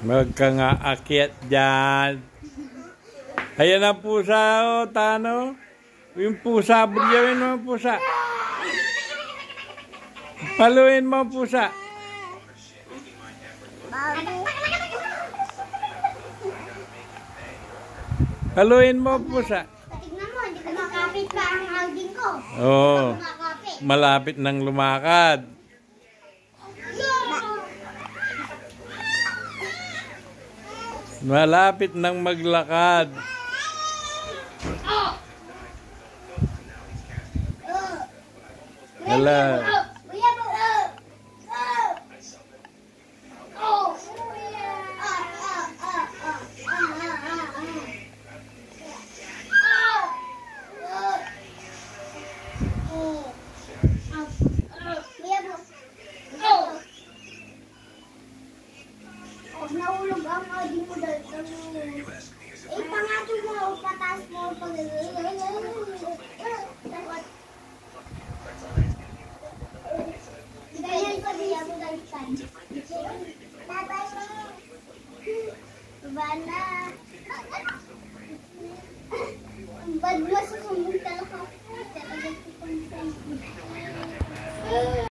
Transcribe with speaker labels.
Speaker 1: Huwag ka nga akyat dyan. Ayan ang pusa, o, Tano. Yung pusa, bugyawin mo ang pusa. Paluin mo ang pusa. Paluin mo ang pusa.
Speaker 2: Tignan mo, hindi ka makapit pa ang outing ko.
Speaker 1: Oo. Malapit nang lumakad. Malapit nang maglakad. Wala.